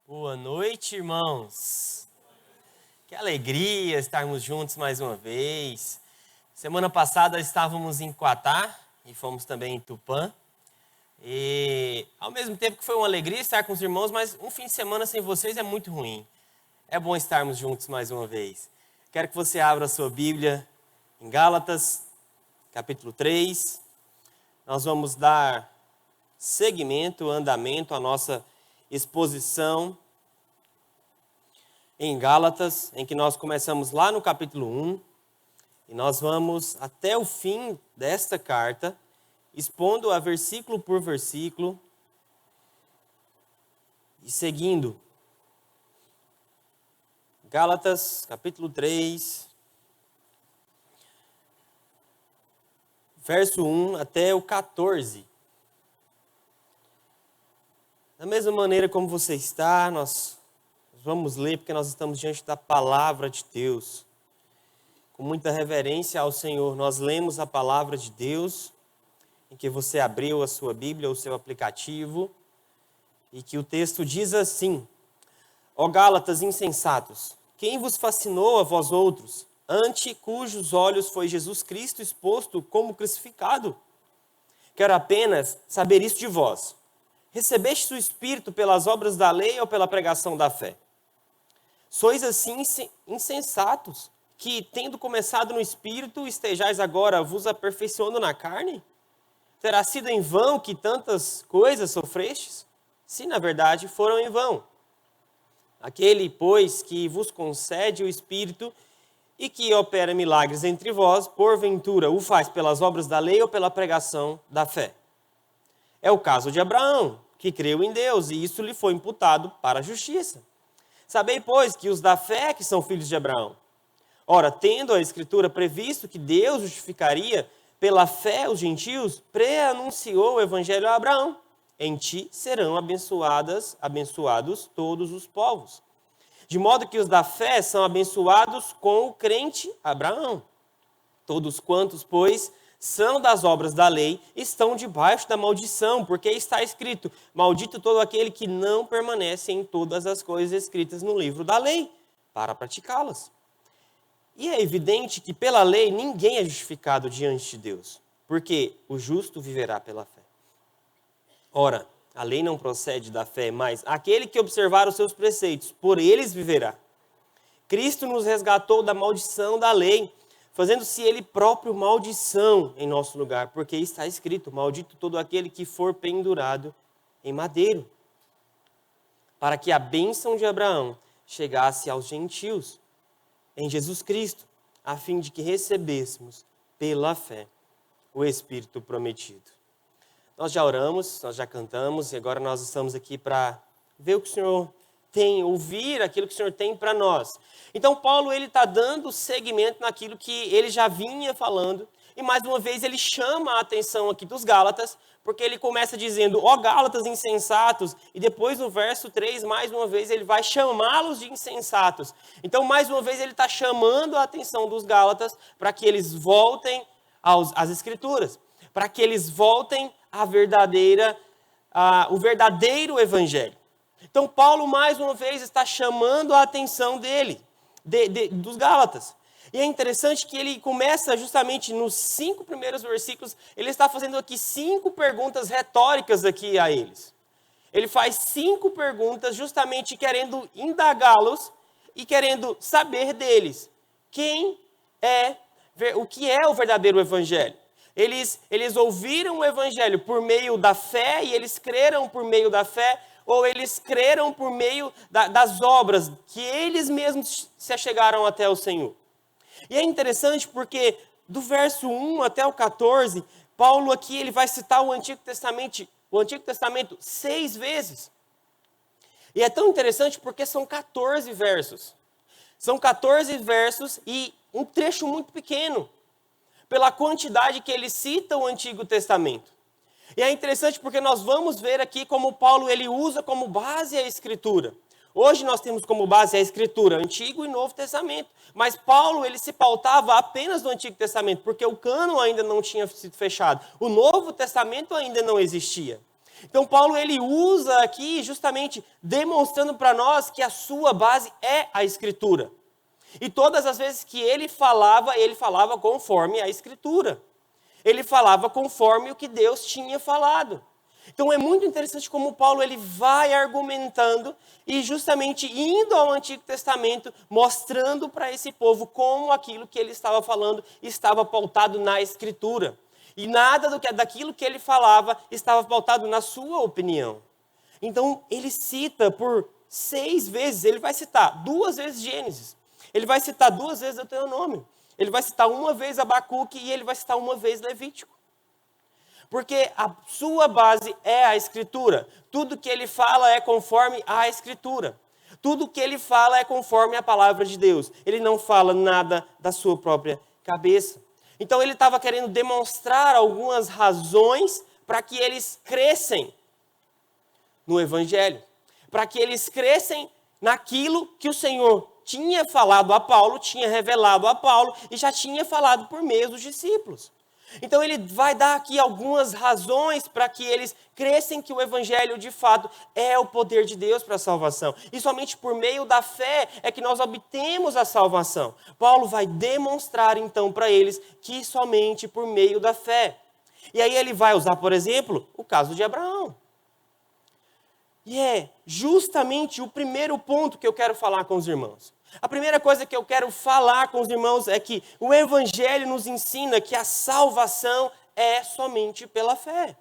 Boa noite, irmãos. Que alegria estarmos juntos mais uma vez. Semana passada estávamos em Quatá e fomos também em Tupã. E ao mesmo tempo que foi uma alegria estar com os irmãos, mas um fim de semana sem vocês é muito ruim. É bom estarmos juntos mais uma vez. Quero que você abra a sua Bíblia em Gálatas, capítulo 3. Nós vamos dar seguimento, andamento à nossa exposição em Gálatas, em que nós começamos lá no capítulo 1, e nós vamos até o fim desta carta, expondo-a versículo por versículo e seguindo. Gálatas, capítulo 3, verso 1 até o 14. Da mesma maneira como você está, nós vamos ler, porque nós estamos diante da palavra de Deus. Com muita reverência ao Senhor, nós lemos a palavra de Deus, em que você abriu a sua Bíblia, o seu aplicativo, e que o texto diz assim: Ó Gálatas insensatos, quem vos fascinou a vós outros, ante cujos olhos foi Jesus Cristo exposto como crucificado? Quero apenas saber isso de vós. Recebeste o Espírito pelas obras da lei ou pela pregação da fé? Sois assim insensatos, que, tendo começado no Espírito, estejais agora vos aperfeiçoando na carne? Terá sido em vão que tantas coisas sofrestes? Se, na verdade, foram em vão. Aquele, pois, que vos concede o Espírito e que opera milagres entre vós, porventura o faz pelas obras da lei ou pela pregação da fé? É o caso de Abraão, que creu em Deus, e isso lhe foi imputado para a justiça. Sabei, pois, que os da fé que são filhos de Abraão. Ora, tendo a Escritura previsto que Deus justificaria pela fé os gentios, pré-anunciou o Evangelho a Abraão. Em ti serão abençoados todos os povos. De modo que os da fé são abençoados com o crente Abraão. Todos quantos, pois, são das obras da lei, estão debaixo da maldição, porque está escrito: maldito todo aquele que não permanece em todas as coisas escritas no livro da lei, para praticá-las. E é evidente que pela lei ninguém é justificado diante de Deus, porque o justo viverá pela fé. Ora, a lei não procede da fé, mas aquele que observar os seus preceitos, por eles viverá. Cristo nos resgatou da maldição da lei, fazendo-se ele próprio maldição em nosso lugar, porque está escrito: maldito todo aquele que for pendurado em madeiro, para que a bênção de Abraão chegasse aos gentios em Jesus Cristo, a fim de que recebêssemos pela fé o Espírito prometido. Nós já oramos, nós já cantamos, e agora nós estamos aqui para ver o que o Senhor tem, ouvir aquilo que o Senhor tem para nós. Então Paulo está dando seguimento naquilo que ele já vinha falando, e mais uma vez ele chama a atenção aqui dos Gálatas, porque ele começa dizendo: ó Gálatas insensatos, e depois no verso 3, mais uma vez, ele vai chamá-los de insensatos. Então, mais uma vez, ele está chamando a atenção dos Gálatas para que eles voltem às Escrituras, para que eles voltem o verdadeiro Evangelho. Então, Paulo, mais uma vez, está chamando a atenção dos Gálatas. E é interessante que ele começa justamente nos 5 primeiros versículos, ele está fazendo aqui 5 perguntas retóricas aqui a eles. Ele faz 5 perguntas justamente querendo indagá-los e querendo saber deles o que é o verdadeiro Evangelho. Eles ouviram o Evangelho por meio da fé e eles creram por meio da fé, ou eles creram por meio das obras que eles mesmos se achegaram até o Senhor. E é interessante porque do verso 1 até o 14, Paulo aqui ele vai citar o Antigo Testamento 6 vezes. E é tão interessante porque são 14 versos. São 14 versos e um trecho muito pequeno, pela quantidade que ele cita o Antigo Testamento. E é interessante porque nós vamos ver aqui como Paulo ele usa como base a Escritura. Hoje nós temos como base a Escritura, Antigo e Novo Testamento. Mas Paulo ele se pautava apenas no Antigo Testamento, porque o cânon ainda não tinha sido fechado. O Novo Testamento ainda não existia. Então Paulo ele usa aqui justamente demonstrando para nós que a sua base é a Escritura. E todas as vezes que ele falava conforme a Escritura. Ele falava conforme o que Deus tinha falado. Então é muito interessante como Paulo ele vai argumentando e justamente indo ao Antigo Testamento, mostrando para esse povo como aquilo que ele estava falando estava pautado na Escritura. E nada daquilo que ele falava estava pautado na sua opinião. Então ele cita por 6 vezes, ele vai citar 2 vezes Gênesis, ele vai citar 2 vezes Deuteronômio, ele vai citar 1 vez Abacuque e ele vai citar 1 vez Levítico. Porque a sua base é a Escritura. Tudo que ele fala é conforme a Escritura. Tudo que ele fala é conforme a palavra de Deus. Ele não fala nada da sua própria cabeça. Então ele estava querendo demonstrar algumas razões para que eles crescem no Evangelho. Para que eles crescem naquilo que o Senhor tinha falado a Paulo, tinha revelado a Paulo e já tinha falado por meio dos discípulos. Então ele vai dar aqui algumas razões para que eles cresçam que o Evangelho de fato é o poder de Deus para a salvação. E somente por meio da fé é que nós obtemos a salvação. Paulo vai demonstrar então para eles que somente por meio da fé. E aí ele vai usar, por exemplo, o caso de Abraão. E é justamente o primeiro ponto que eu quero falar com os irmãos. A primeira coisa que eu quero falar com os irmãos é que o Evangelho nos ensina que a salvação é somente pela fé.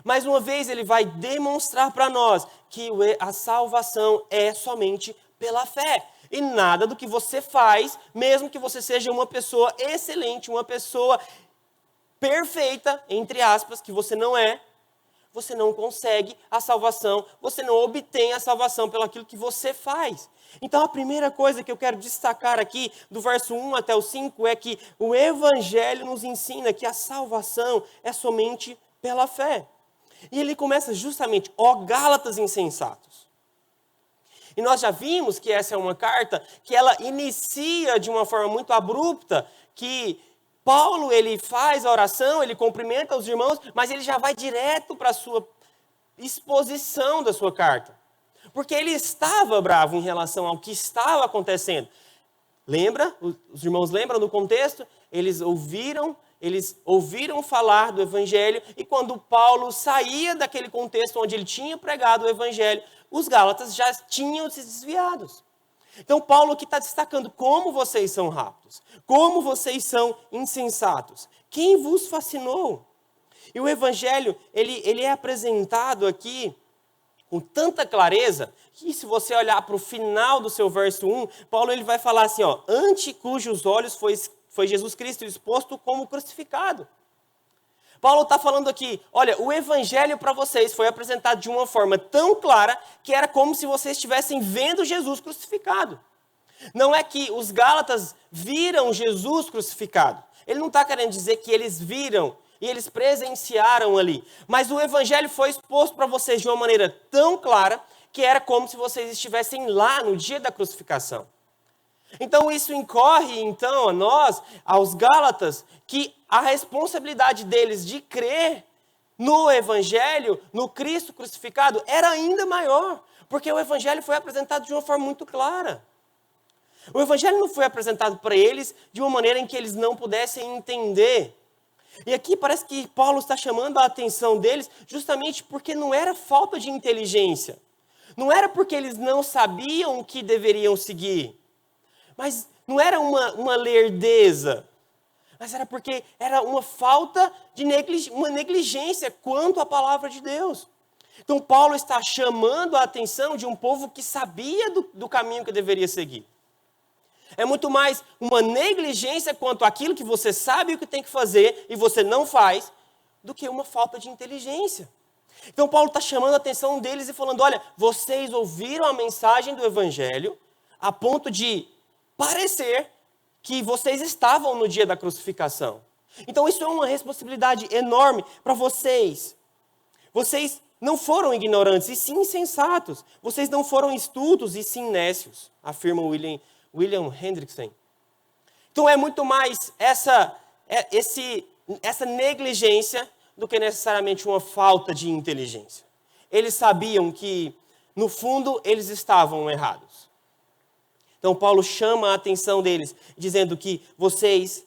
Mais uma vez, ele vai demonstrar para nós que a salvação é somente pela fé. E nada do que você faz, mesmo que você seja uma pessoa excelente, uma pessoa perfeita, entre aspas, que você não consegue a salvação, você não obtém a salvação pelo aquilo que você faz. Então a primeira coisa que eu quero destacar aqui, do verso 1 até o 5, é que o Evangelho nos ensina que a salvação é somente pela fé. E ele começa justamente, ó Gálatas insensatos. E nós já vimos que essa é uma carta que ela inicia de uma forma muito abrupta, que Paulo, ele faz a oração, ele cumprimenta os irmãos, mas ele já vai direto para a sua exposição da sua carta. Porque ele estava bravo em relação ao que estava acontecendo. Lembra? Os irmãos lembram do contexto? Eles ouviram falar do Evangelho, e quando Paulo saía daquele contexto onde ele tinha pregado o Evangelho, os Gálatas já tinham se desviado. Então Paulo aqui está destacando como vocês são rápidos, como vocês são insensatos. Quem vos fascinou? E o Evangelho, ele é apresentado aqui com tanta clareza, que se você olhar para o final do seu verso 1, Paulo ele vai falar assim, ó, ante cujos olhos foi Jesus Cristo exposto como crucificado. Paulo está falando aqui, olha, o Evangelho para vocês foi apresentado de uma forma tão clara que era como se vocês estivessem vendo Jesus crucificado. Não é que os Gálatas viram Jesus crucificado. Ele não está querendo dizer que eles viram e eles presenciaram ali. Mas o Evangelho foi exposto para vocês de uma maneira tão clara que era como se vocês estivessem lá no dia da crucificação. Então isso incorre, então, a nós, aos Gálatas, que a responsabilidade deles de crer no Evangelho, no Cristo crucificado, era ainda maior. Porque o Evangelho foi apresentado de uma forma muito clara. O Evangelho não foi apresentado para eles de uma maneira em que eles não pudessem entender. E aqui parece que Paulo está chamando a atenção deles justamente porque não era falta de inteligência. Não era porque eles não sabiam o que deveriam seguir. Mas não era uma lerdeza. Mas era porque era uma falta de uma negligência quanto à palavra de Deus. Então Paulo está chamando a atenção de um povo que sabia do caminho que deveria seguir. É muito mais uma negligência quanto àquilo que você sabe o que tem que fazer e você não faz, do que uma falta de inteligência. Então Paulo está chamando a atenção deles e falando, olha, vocês ouviram a mensagem do Evangelho a ponto de parecer que vocês estavam no dia da crucificação. Então isso é uma responsabilidade enorme para vocês. Vocês não foram ignorantes e sim insensatos. Vocês não foram estultos e sim nécios, afirma William Hendrickson. Então é muito mais essa negligência do que necessariamente uma falta de inteligência. Eles sabiam que, no fundo, eles estavam errados. Então, Paulo chama a atenção deles, dizendo que vocês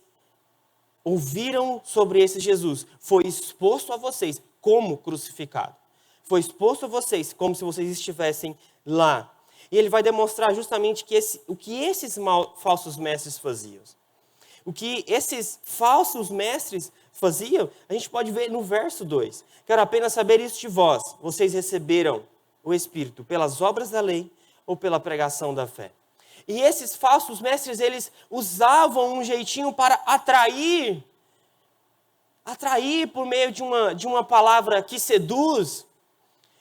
ouviram sobre esse Jesus, foi exposto a vocês como crucificado. Foi exposto a vocês como se vocês estivessem lá. E ele vai demonstrar justamente o que esses falsos mestres faziam. O que esses falsos mestres faziam, a gente pode ver no verso 2. Quero apenas saber isso de vós. Vocês receberam o Espírito pelas obras da lei ou pela pregação da fé? E esses falsos mestres, eles usavam um jeitinho para atrair por meio de uma palavra que seduz,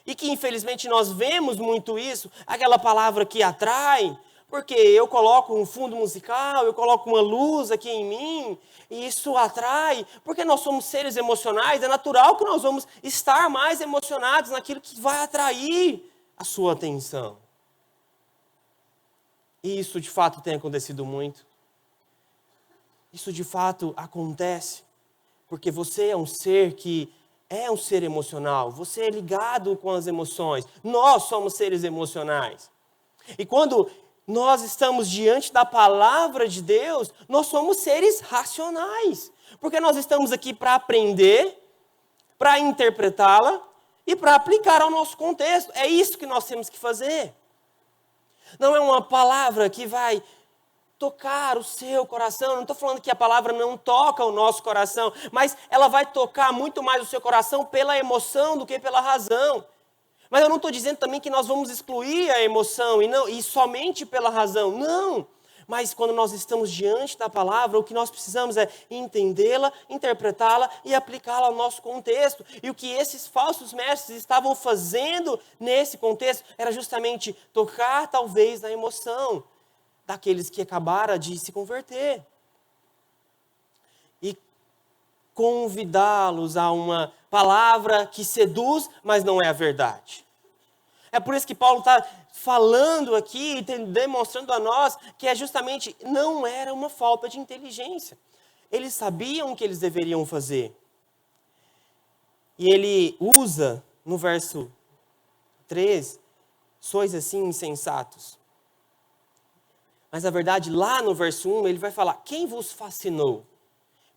e que infelizmente nós vemos muito isso, aquela palavra que atrai, porque eu coloco um fundo musical, eu coloco uma luz aqui em mim, e isso atrai, porque nós somos seres emocionais, é natural que nós vamos estar mais emocionados naquilo que vai atrair a sua atenção. E isso de fato tem acontecido muito. Isso de fato acontece, porque você é um ser que é um ser emocional, você é ligado com as emoções, nós somos seres emocionais. E quando nós estamos diante da palavra de Deus, nós somos seres racionais, porque nós estamos aqui para aprender, para interpretá-la e para aplicar ao nosso contexto. É isso que nós temos que fazer. Não é uma palavra que vai tocar o seu coração. Eu não estou falando que a palavra não toca o nosso coração, mas ela vai tocar muito mais o seu coração pela emoção do que pela razão. Mas eu não estou dizendo também que nós vamos excluir a emoção e somente pela razão. Não! Mas quando nós estamos diante da palavra, o que nós precisamos é entendê-la, interpretá-la e aplicá-la ao nosso contexto. E o que esses falsos mestres estavam fazendo nesse contexto era justamente tocar talvez na emoção daqueles que acabaram de se converter. E convidá-los a uma palavra que seduz, mas não é a verdade. É por isso que Paulo está falando aqui, demonstrando a nós que justamente não era uma falta de inteligência. Eles sabiam o que eles deveriam fazer. E ele usa no verso 3, sois assim insensatos. Mas na verdade, lá no verso 1, ele vai falar, quem vos fascinou?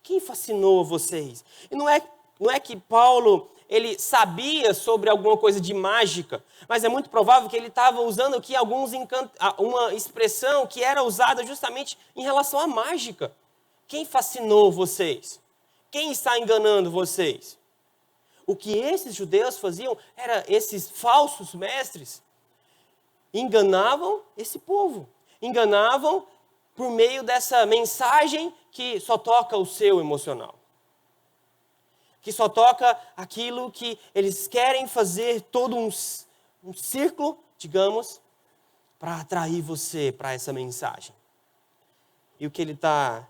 Quem fascinou vocês? E não é que Paulo ele sabia sobre alguma coisa de mágica, mas é muito provável que ele estava usando aqui uma expressão que era usada justamente em relação à mágica. Quem fascinou vocês? Quem está enganando vocês? O que esses judeus faziam era esses falsos mestres enganavam esse povo. Enganavam por meio dessa mensagem que só toca o seu emocional. Que só toca aquilo que eles querem fazer, todo um círculo, digamos, para atrair você para essa mensagem. E o que ele está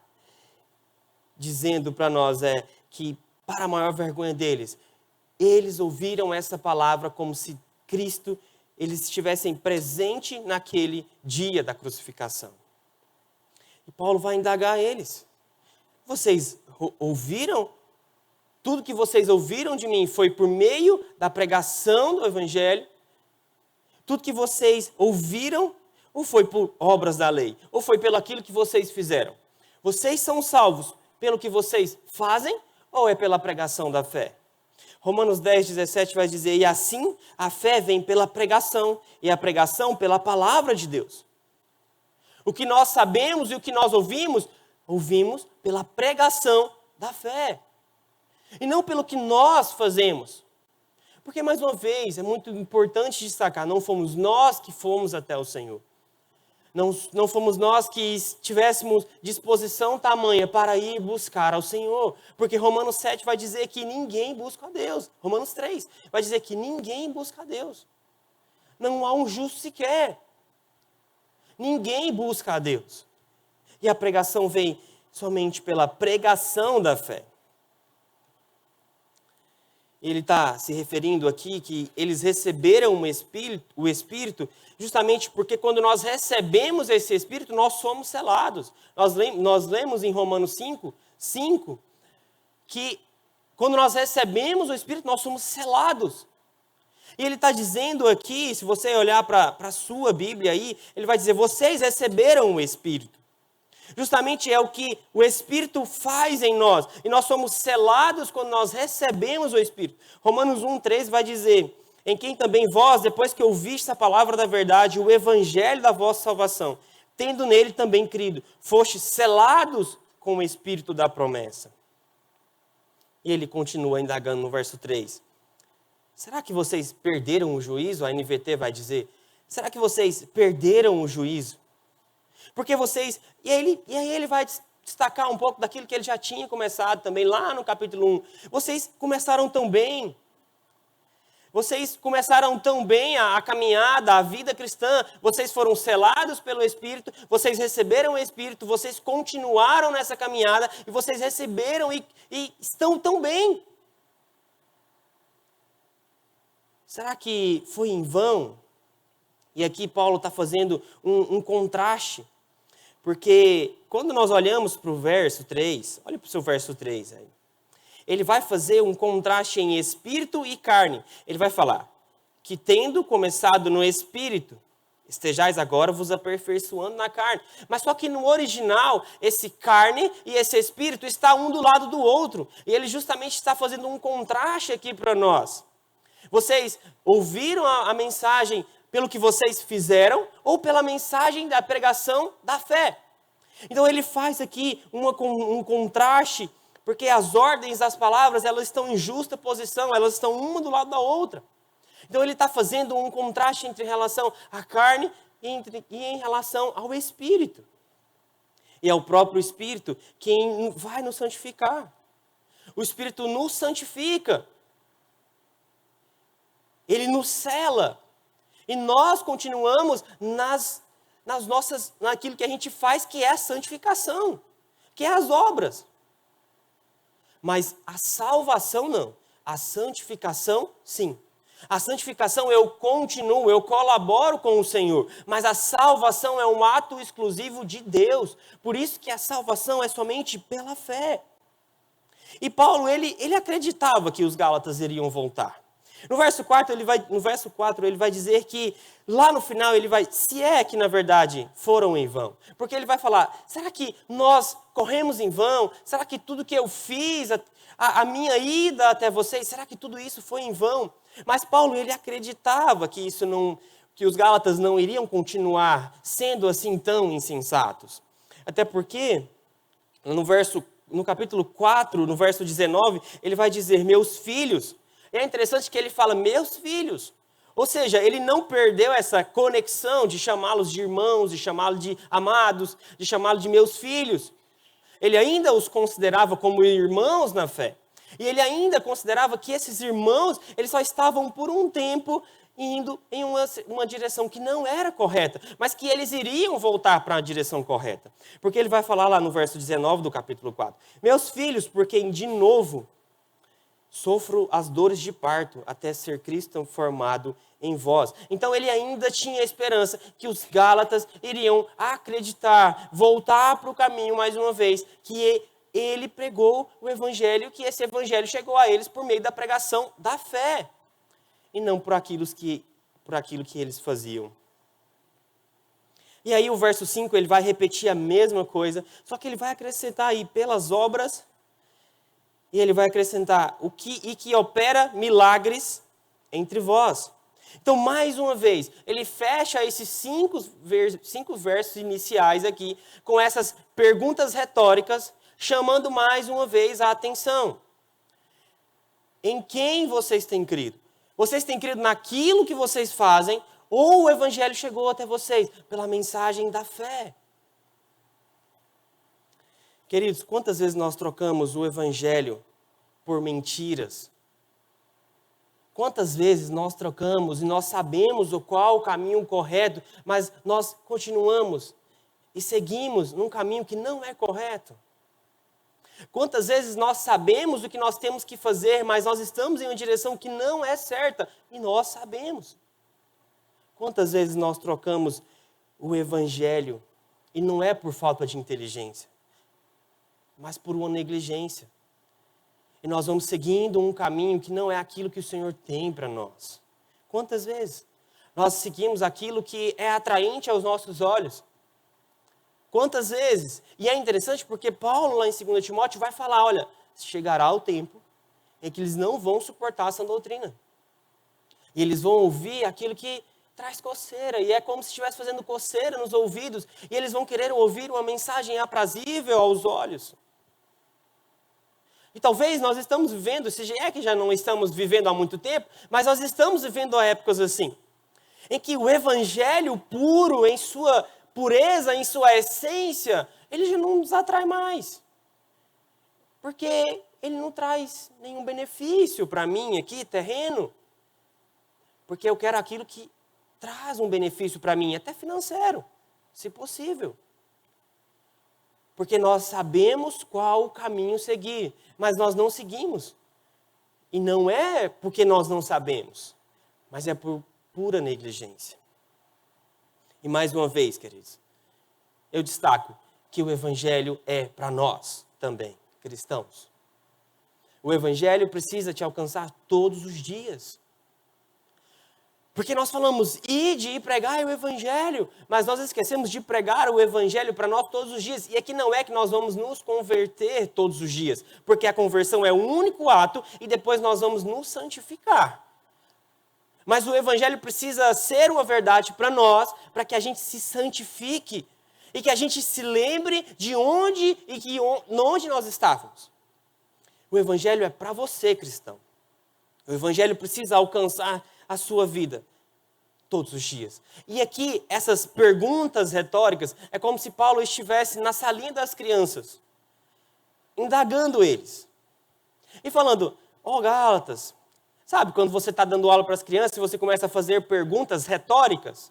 dizendo para nós é que, para a maior vergonha deles, eles ouviram essa palavra como se Cristo, eles estivessem presente naquele dia da crucificação. E Paulo vai indagar eles. Vocês ouviram? Tudo que vocês ouviram de mim foi por meio da pregação do Evangelho? Tudo que vocês ouviram, ou foi por obras da lei? Ou foi pelo aquilo que vocês fizeram? Vocês são salvos pelo que vocês fazem, ou é pela pregação da fé? Romanos 10, 17 vai dizer, e assim a fé vem pela pregação, e a pregação pela palavra de Deus. O que nós sabemos e o que nós ouvimos pela pregação da fé. E não pelo que nós fazemos. Porque, mais uma vez, é muito importante destacar, não fomos nós que fomos até o Senhor. Não fomos nós que tivéssemos disposição tamanha para ir buscar ao Senhor. Porque Romanos 7 vai dizer que ninguém busca a Deus. Romanos 3 vai dizer que ninguém busca a Deus. Não há um justo sequer. Ninguém busca a Deus. E a pregação vem somente pela pregação da fé. Ele está se referindo aqui que eles receberam o Espírito justamente porque quando nós recebemos esse Espírito, nós somos selados. Nós lemos em Romanos 5, que Quando nós recebemos o Espírito, nós somos selados. E ele está dizendo aqui, se você olhar para a sua Bíblia aí, ele vai dizer, vocês receberam o Espírito. Justamente é o que o Espírito faz em nós. E nós somos selados quando nós recebemos o Espírito. Romanos 1,3 vai dizer, em quem também vós, depois que ouvistes a palavra da verdade, o evangelho da vossa salvação, tendo nele também crido, fostes selados com o Espírito da promessa. E ele continua indagando no verso 3. Será que vocês perderam o juízo? A NVT vai dizer. Será que vocês perderam o juízo? Porque vocês... E aí ele vai destacar um pouco daquilo que ele já tinha começado também lá no capítulo 1. Vocês começaram tão bem. Vocês começaram tão bem a caminhada, a vida cristã. Vocês foram selados pelo Espírito. Vocês receberam o Espírito. Vocês continuaram nessa caminhada. E vocês receberam e estão tão bem. Será que foi em vão? E aqui Paulo está fazendo um contraste. Porque quando nós olhamos para o verso 3, olha para o seu verso 3 aí. Ele vai fazer um contraste em espírito e carne. Ele vai falar que tendo começado no espírito, estejais agora vos aperfeiçoando na carne. Mas só que no original, esse carne e esse espírito está um do lado do outro. E ele justamente está fazendo um contraste aqui para nós. Vocês ouviram a mensagem pelo que vocês fizeram ou pela mensagem da pregação da fé. Então ele faz aqui um contraste, porque as ordens das palavras elas estão em justa posição, elas estão uma do lado da outra. Então ele está fazendo um contraste entre relação à carne e em relação ao Espírito. E é o próprio Espírito quem vai nos santificar. O Espírito nos santifica. Ele nos sela. E nós continuamos naquilo que a gente faz, que é a santificação, que é as obras. Mas a salvação não. A santificação, sim. A santificação eu continuo, eu colaboro com o Senhor. Mas a salvação é um ato exclusivo de Deus. Por isso que a salvação é somente pela fé. E Paulo, ele acreditava que os Gálatas iriam voltar. No verso 4 ele vai dizer que lá no final se é que na verdade foram em vão. Porque ele vai falar, será que nós corremos em vão? Será que tudo que eu fiz, a minha ida até vocês, será que tudo isso foi em vão? Mas Paulo, ele acreditava que que os Gálatas não iriam continuar sendo assim tão insensatos. Até porque, no capítulo 4, no verso 19, ele vai dizer, meus filhos. E é interessante que ele fala, meus filhos. Ou seja, ele não perdeu essa conexão de chamá-los de irmãos, de chamá-los de amados, de chamá-los de meus filhos. Ele ainda os considerava como irmãos na fé. E ele ainda considerava que esses irmãos, eles só estavam por um tempo indo em uma direção que não era correta, mas que eles iriam voltar para a direção correta. Porque ele vai falar lá no verso 19 do capítulo 4. Meus filhos, porque de novo sofro as dores de parto até ser Cristo formado em vós. Então ele ainda tinha esperança que os Gálatas iriam acreditar, voltar para o caminho mais uma vez, que ele pregou o evangelho, que esse evangelho chegou a eles por meio da pregação da fé, e não por aquilo que eles faziam. E aí o verso 5 ele vai repetir a mesma coisa, só que ele vai acrescentar aí pelas obras. E ele vai acrescentar, que opera milagres entre vós. Então, mais uma vez, ele fecha esses cinco versos iniciais aqui, com essas perguntas retóricas, chamando mais uma vez a atenção. Em quem vocês têm crido? Vocês têm crido naquilo que vocês fazem, ou o evangelho chegou até vocês pela mensagem da fé? Queridos, quantas vezes nós trocamos o evangelho por mentiras? Quantas vezes nós trocamos e nós sabemos qual o caminho correto, mas nós continuamos e seguimos num caminho que não é correto? Quantas vezes nós sabemos o que nós temos que fazer, mas nós estamos em uma direção que não é certa e nós sabemos? Quantas vezes nós trocamos o evangelho e não é por falta de inteligência, mas por uma negligência? E nós vamos seguindo um caminho que não é aquilo que o Senhor tem para nós. Quantas vezes nós seguimos aquilo que é atraente aos nossos olhos? Quantas vezes? E é interessante porque Paulo, lá em 2 Timóteo, vai falar, olha, chegará o tempo em que eles não vão suportar essa doutrina. E eles vão ouvir aquilo que traz coceira. E é como se estivesse fazendo coceira nos ouvidos. E eles vão querer ouvir uma mensagem aprazível aos olhos. E talvez nós estamos vivendo, se é que já não estamos vivendo há muito tempo, mas nós estamos vivendo épocas assim, em que o evangelho puro, em sua pureza, em sua essência, ele já não nos atrai mais. Porque ele não traz nenhum benefício para mim aqui, terreno. Porque eu quero aquilo que traz um benefício para mim, até financeiro, se possível. Porque nós sabemos qual o caminho seguir, mas nós não seguimos. E não é porque nós não sabemos, mas é por pura negligência. E mais uma vez, queridos, eu destaco que o Evangelho é para nós também, cristãos. O Evangelho precisa te alcançar todos os dias. Porque nós falamos ide e pregar o Evangelho, mas nós esquecemos de pregar o Evangelho para nós todos os dias. E aqui não é que nós vamos nos converter todos os dias, porque a conversão é o único ato e depois nós vamos nos santificar. Mas o Evangelho precisa ser uma verdade para nós, para que a gente se santifique e que a gente se lembre de onde onde nós estávamos. O Evangelho é para você, cristão. O Evangelho precisa alcançar a sua vida todos os dias. E aqui, essas perguntas retóricas, é como se Paulo estivesse na salinha das crianças, indagando eles. E falando, Gálatas, sabe quando você está dando aula para as crianças e você começa a fazer perguntas retóricas?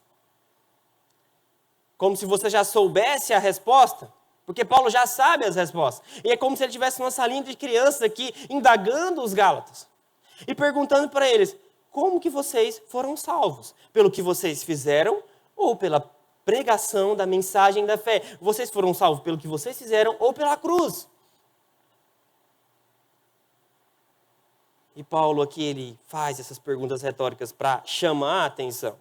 Como se você já soubesse a resposta? Porque Paulo já sabe as respostas. E é como se ele estivesse numa salinha de crianças aqui, indagando os Gálatas. E perguntando para eles, como que vocês foram salvos? Pelo que vocês fizeram ou pela pregação da mensagem da fé? Vocês foram salvos pelo que vocês fizeram ou pela cruz? E Paulo aqui, ele faz essas perguntas retóricas para chamar a atenção.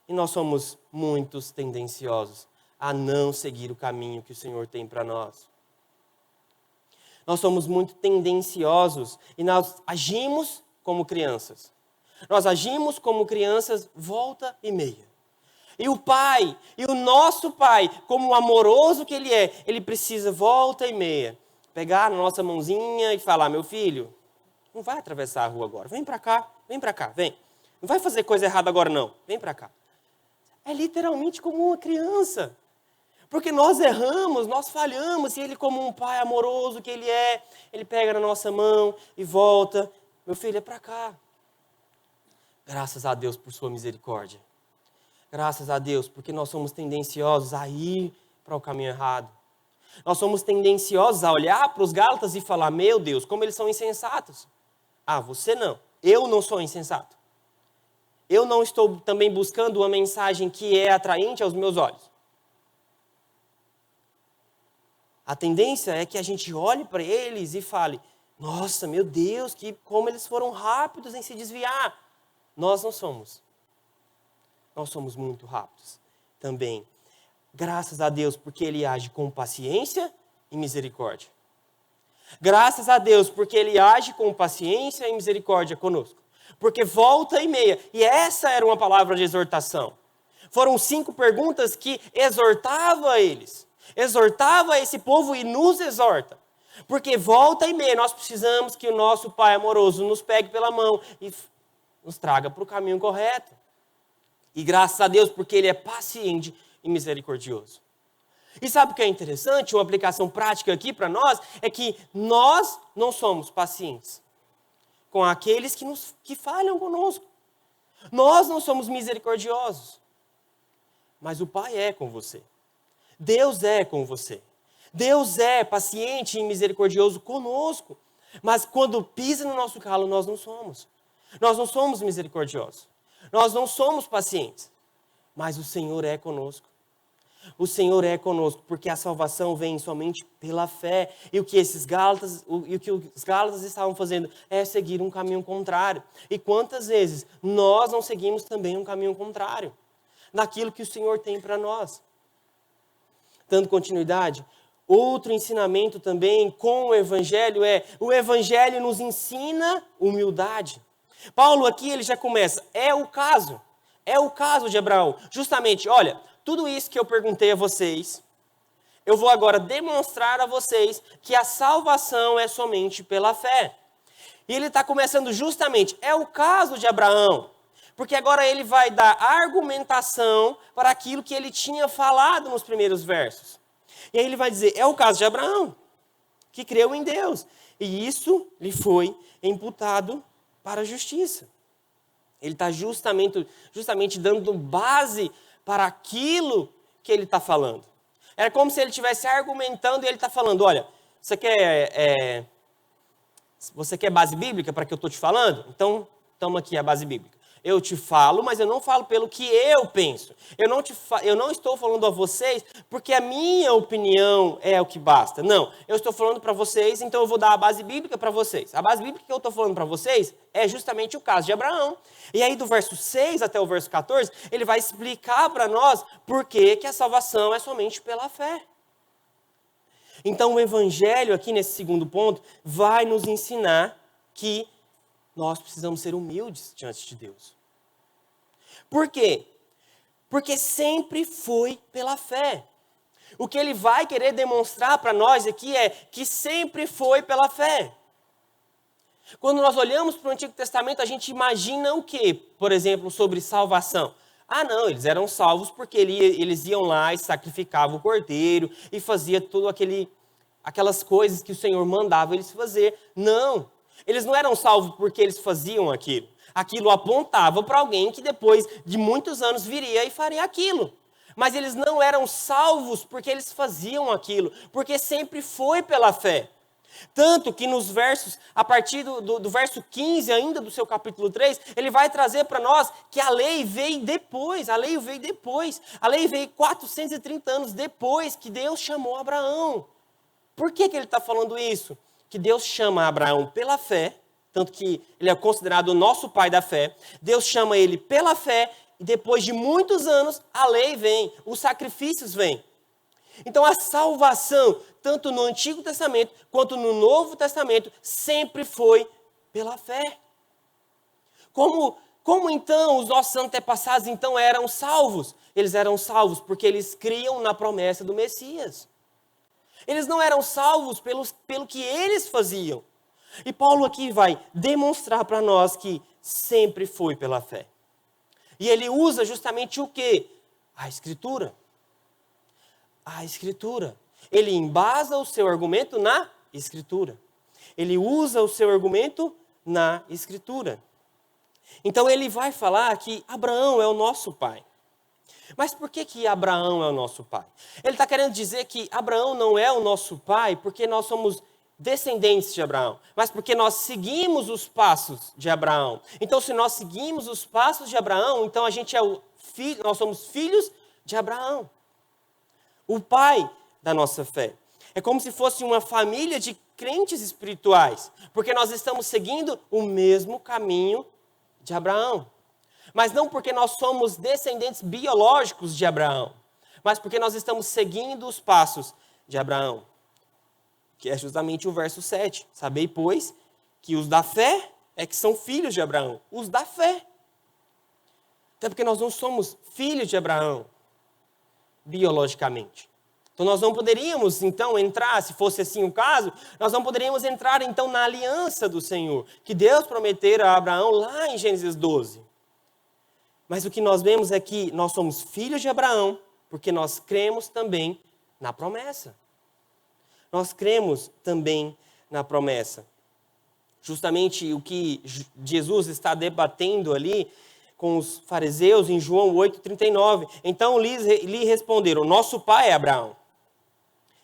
E nós somos muito tendenciosos a não seguir o caminho que o Senhor tem para nós. Nós somos muito tendenciosos e nós agimos como crianças. Nós agimos como crianças volta e meia. E o pai, e o nosso pai, como amoroso que ele é, ele precisa volta e meia pegar na nossa mãozinha e falar, meu filho, não vai atravessar a rua agora, vem para cá, vem. Não vai fazer coisa errada agora não, vem para cá. É literalmente como uma criança. Porque nós erramos, nós falhamos, e ele como um pai amoroso que ele é, ele pega na nossa mão e volta. Meu filho, é para cá. Graças a Deus por sua misericórdia. Graças a Deus, porque nós somos tendenciosos a ir para o caminho errado. Nós somos tendenciosos a olhar para os Gálatas e falar, meu Deus, como eles são insensatos. Ah, você não. Eu não sou insensato. Eu não estou também buscando uma mensagem que é atraente aos meus olhos. A tendência é que a gente olhe para eles e fale, nossa, meu Deus, como eles foram rápidos em se desviar. Nós não somos. Nós somos muito rápidos também. Graças a Deus, porque Ele age com paciência e misericórdia. Graças a Deus, porque Ele age com paciência e misericórdia conosco. Porque volta e meia. E essa era uma palavra de exortação. Foram 5 perguntas que exortava eles. Exortava esse povo e nos exorta. Porque volta e meia nós precisamos que o nosso Pai amoroso nos pegue pela mão e nos traga para o caminho correto. E graças a Deus, porque Ele é paciente e misericordioso. E sabe o que é interessante? Uma aplicação prática aqui para nós é que nós não somos pacientes com aqueles que falham conosco. Nós não somos misericordiosos. Mas o Pai é com você. Deus é com você. Deus é paciente e misericordioso conosco. Mas quando pisa no nosso calo, nós não somos. Nós não somos misericordiosos. Nós não somos pacientes. Mas o Senhor é conosco. o Senhor é conosco, porque a salvação vem somente pela fé. E o que os Gálatas estavam fazendo é seguir um caminho contrário. E quantas vezes nós não seguimos também um caminho contrário naquilo que o Senhor tem para nós? Dando continuidade, outro ensinamento também com o Evangelho o Evangelho nos ensina humildade. Paulo aqui ele já começa, é o caso de Abraão. Justamente, olha, tudo isso que eu perguntei a vocês, eu vou agora demonstrar a vocês que a salvação é somente pela fé. E ele está começando justamente, é o caso de Abraão. Porque agora ele vai dar argumentação para aquilo que ele tinha falado nos primeiros versos. E aí ele vai dizer, é o caso de Abraão, que creu em Deus. E isso lhe foi imputado para a justiça. Ele está justamente dando base para aquilo que ele está falando. Era como se ele estivesse argumentando e ele está falando, olha, você quer base bíblica para que eu estou te falando? Então, toma aqui a base bíblica. Eu te falo, mas eu não falo pelo que eu penso. Eu não estou falando a vocês porque a minha opinião é o que basta. Não, eu estou falando para vocês, então eu vou dar a base bíblica para vocês. A base bíblica que eu estou falando para vocês é justamente o caso de Abraão. E aí do verso 6 até o verso 14, ele vai explicar para nós por que a salvação é somente pela fé. Então o Evangelho aqui nesse segundo ponto vai nos ensinar que nós precisamos ser humildes diante de Deus. Por quê? Porque sempre foi pela fé. O que ele vai querer demonstrar para nós aqui é que sempre foi pela fé. Quando nós olhamos para o Antigo Testamento, a gente imagina o quê? Por exemplo, sobre salvação. Ah, não, eles eram salvos porque eles iam lá e sacrificavam o cordeiro e fazia tudo aquelas coisas que o Senhor mandava eles fazer. Não. Eles não eram salvos porque eles faziam aquilo. Aquilo apontava para alguém que depois de muitos anos viria e faria aquilo. Mas eles não eram salvos porque eles faziam aquilo, porque sempre foi pela fé. Tanto que nos versos, a partir do verso 15 ainda do seu capítulo 3, ele vai trazer para nós que a lei veio depois. A lei veio 430 anos depois que Deus chamou Abraão. Por que ele está falando isso? Que Deus chama Abraão pela fé, tanto que ele é considerado o nosso pai da fé. Deus chama ele pela fé e depois de muitos anos a lei vem, os sacrifícios vêm. Então a salvação, tanto no Antigo Testamento quanto no Novo Testamento, sempre foi pela fé. Como então os nossos antepassados então eram salvos? Eles eram salvos porque eles criam na promessa do Messias. Eles não eram salvos pelo que eles faziam. E Paulo aqui vai demonstrar para nós que sempre foi pela fé. E ele usa justamente o quê? A Escritura. A Escritura. Ele embasa o seu argumento na Escritura. Ele usa o seu argumento na Escritura. Então ele vai falar que Abraão é o nosso pai. Mas por que Abraão é o nosso pai? Ele está querendo dizer que Abraão não é o nosso pai porque nós somos descendentes de Abraão, mas porque nós seguimos os passos de Abraão. Então, se nós seguimos os passos de Abraão, então nós somos filhos de Abraão, o pai da nossa fé. É como se fosse uma família de crentes espirituais, porque nós estamos seguindo o mesmo caminho de Abraão. Mas não porque nós somos descendentes biológicos de Abraão, mas porque nós estamos seguindo os passos de Abraão. Que é justamente o verso 7. Sabei, pois, que os da fé é que são filhos de Abraão. Os da fé. Até porque nós não somos filhos de Abraão, biologicamente. Então nós não poderíamos, então, entrar, se fosse assim o caso, nós não poderíamos entrar, então, na aliança do Senhor, que Deus prometera a Abraão lá em Gênesis 12. Mas o que nós vemos é que nós somos filhos de Abraão, porque nós cremos também na promessa. Nós cremos também na promessa. Justamente o que Jesus está debatendo ali com os fariseus em João 8,39. Então lhe responderam, nosso pai é Abraão.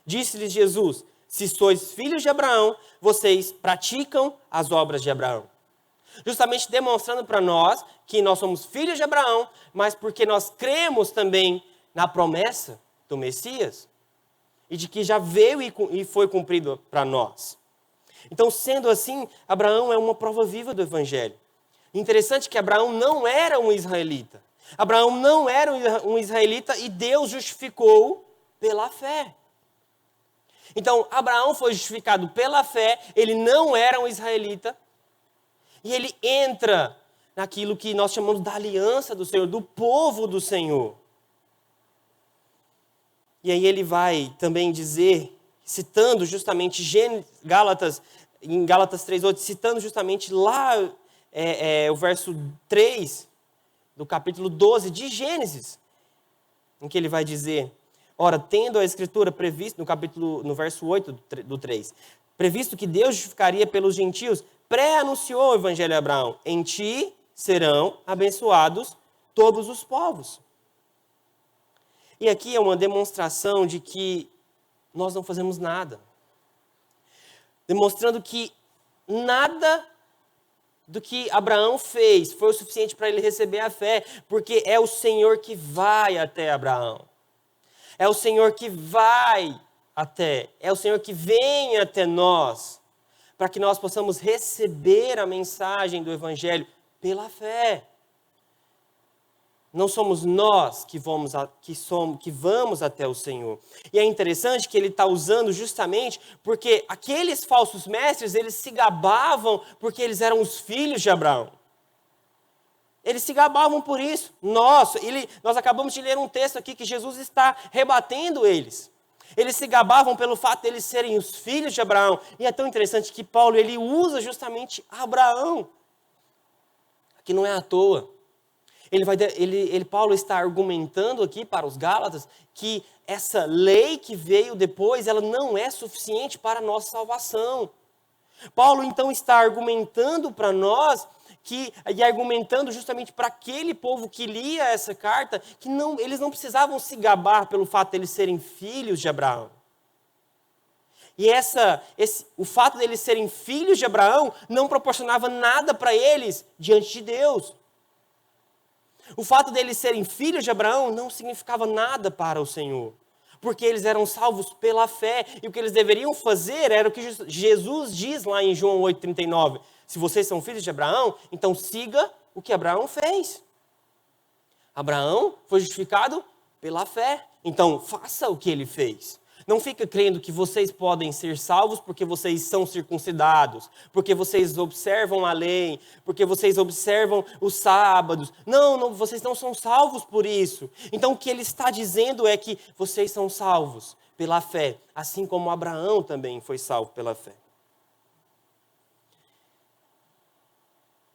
Disse-lhes Jesus, se sois filhos de Abraão, vocês praticam as obras de Abraão. Justamente demonstrando para nós que nós somos filhos de Abraão, mas porque nós cremos também na promessa do Messias e de que já veio e foi cumprido para nós. Então, sendo assim, Abraão é uma prova viva do Evangelho. Interessante que Abraão não era um israelita. Abraão não era um israelita e Deus justificou pela fé. Então, Abraão foi justificado pela fé, ele não era um israelita, e ele entra naquilo que nós chamamos da aliança do Senhor, do povo do Senhor. E aí ele vai também dizer, citando justamente Gálatas 3:8, citando justamente lá o verso 3 do capítulo 12 de Gênesis, em que ele vai dizer: ora, tendo a Escritura previsto, no verso 8 do 3, previsto que Deus justificaria pelos gentios, pré-anunciou o Evangelho a Abraão: em ti serão abençoados todos os povos. E aqui é uma demonstração de que nós não fazemos nada. Demonstrando que nada do que Abraão fez foi o suficiente para ele receber a fé, porque é o Senhor que vai até Abraão. É o Senhor que vai é o Senhor que vem até nós, para que nós possamos receber a mensagem do Evangelho pela fé. Não somos nós que vamos até o Senhor. E é interessante que ele está usando justamente porque aqueles falsos mestres, eles se gabavam porque eles eram os filhos de Abraão. Eles se gabavam por isso. Nós acabamos de ler um texto aqui que Jesus está rebatendo eles. Eles se gabavam pelo fato de eles serem os filhos de Abraão. E é tão interessante que Paulo ele usa justamente Abraão. Que não é à toa. Paulo está argumentando aqui para os Gálatas que essa lei que veio depois, ela não é suficiente para a nossa salvação. Paulo então está argumentando para nós e argumentando justamente para aquele povo que lia essa carta, que eles não precisavam se gabar pelo fato de eles serem filhos de Abraão. E o fato de eles serem filhos de Abraão não proporcionava nada para eles diante de Deus. O fato deles serem filhos de Abraão não significava nada para o Senhor, porque eles eram salvos pela fé, e o que eles deveriam fazer era o que Jesus diz lá em João 8,39. Se vocês são filhos de Abraão, então siga o que Abraão fez. Abraão foi justificado pela fé, então faça o que ele fez. Não fica crendo que vocês podem ser salvos porque vocês são circuncidados, porque vocês observam a lei, porque vocês observam os sábados. Não, vocês não são salvos por isso. Então o que ele está dizendo é que vocês são salvos pela fé, assim como Abraão também foi salvo pela fé.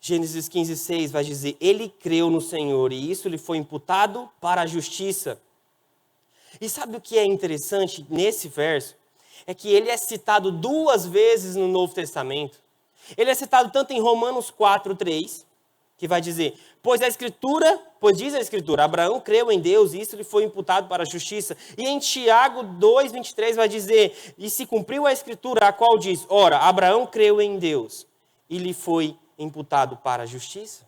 Gênesis 15:6 vai dizer: ele creu no Senhor e isso lhe foi imputado para a justiça. E sabe o que é interessante nesse verso? É que ele é citado 2 vezes no Novo Testamento. Ele é citado tanto em Romanos 4:3, que vai dizer: pois diz a Escritura, Abraão creu em Deus e isso lhe foi imputado para a justiça. E em Tiago 2:23 vai dizer: e se cumpriu a Escritura, a qual diz: ora, Abraão creu em Deus e lhe foi imputado para a justiça.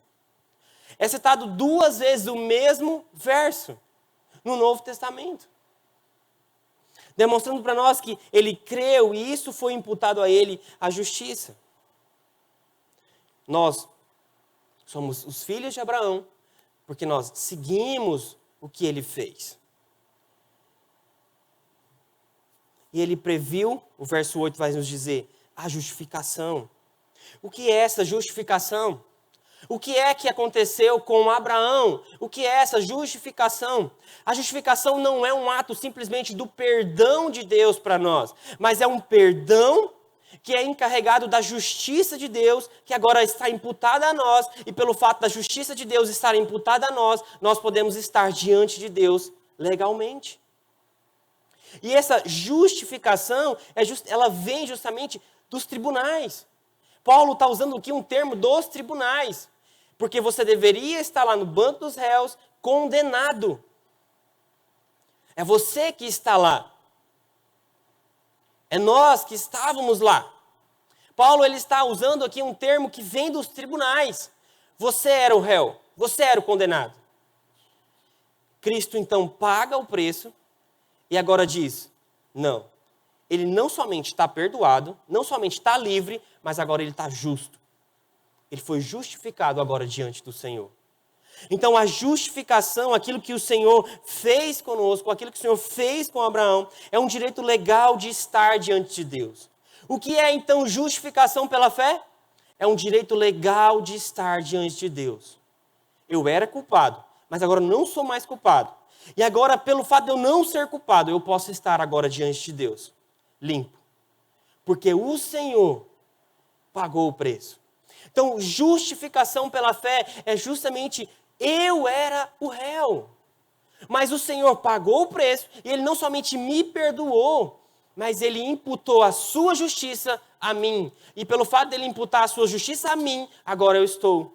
É citado 2 vezes o mesmo verso no Novo Testamento, demonstrando para nós que ele creu e isso foi imputado a ele a justiça. Nós somos os filhos de Abraão porque nós seguimos o que ele fez. E ele previu, o verso 8 vai nos dizer, a justificação. O que é essa justificação? O que é que aconteceu com Abraão? O que é essa justificação? A justificação não é um ato simplesmente do perdão de Deus para nós, mas é um perdão que é encarregado da justiça de Deus, que agora está imputada a nós, e pelo fato da justiça de Deus estar imputada a nós, nós podemos estar diante de Deus legalmente. E essa justificação, ela vem justamente dos tribunais. Paulo está usando aqui um termo dos tribunais, porque você deveria estar lá no banco dos réus, condenado. É você que está lá. É nós que estávamos lá. Paulo ele está usando aqui um termo que vem dos tribunais. Você era o réu, você era o condenado. Cristo então paga o preço, e agora diz, não. Ele não somente está perdoado, não somente está livre, mas agora ele está justo. Ele foi justificado agora diante do Senhor. Então a justificação, aquilo que o Senhor fez conosco, aquilo que o Senhor fez com Abraão, é um direito legal de estar diante de Deus. O que é então justificação pela fé? É um direito legal de estar diante de Deus. Eu era culpado, mas agora não sou mais culpado. E agora, pelo fato de eu não ser culpado, eu posso estar agora diante de Deus, limpo. Porque o Senhor pagou o preço. Então, justificação pela fé é justamente eu era o réu. Mas o Senhor pagou o preço e Ele não somente me perdoou, mas Ele imputou a sua justiça a mim. E pelo fato de Ele imputar a sua justiça a mim, agora eu estou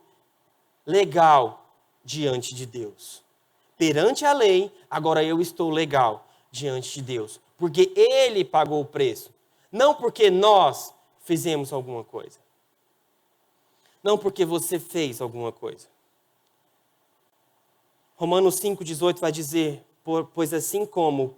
legal diante de Deus. Perante a lei, agora eu estou legal diante de Deus. Porque Ele pagou o preço. Não porque nós fizemos alguma coisa. Não porque você fez alguma coisa. Romanos 5,18 vai dizer, pois assim como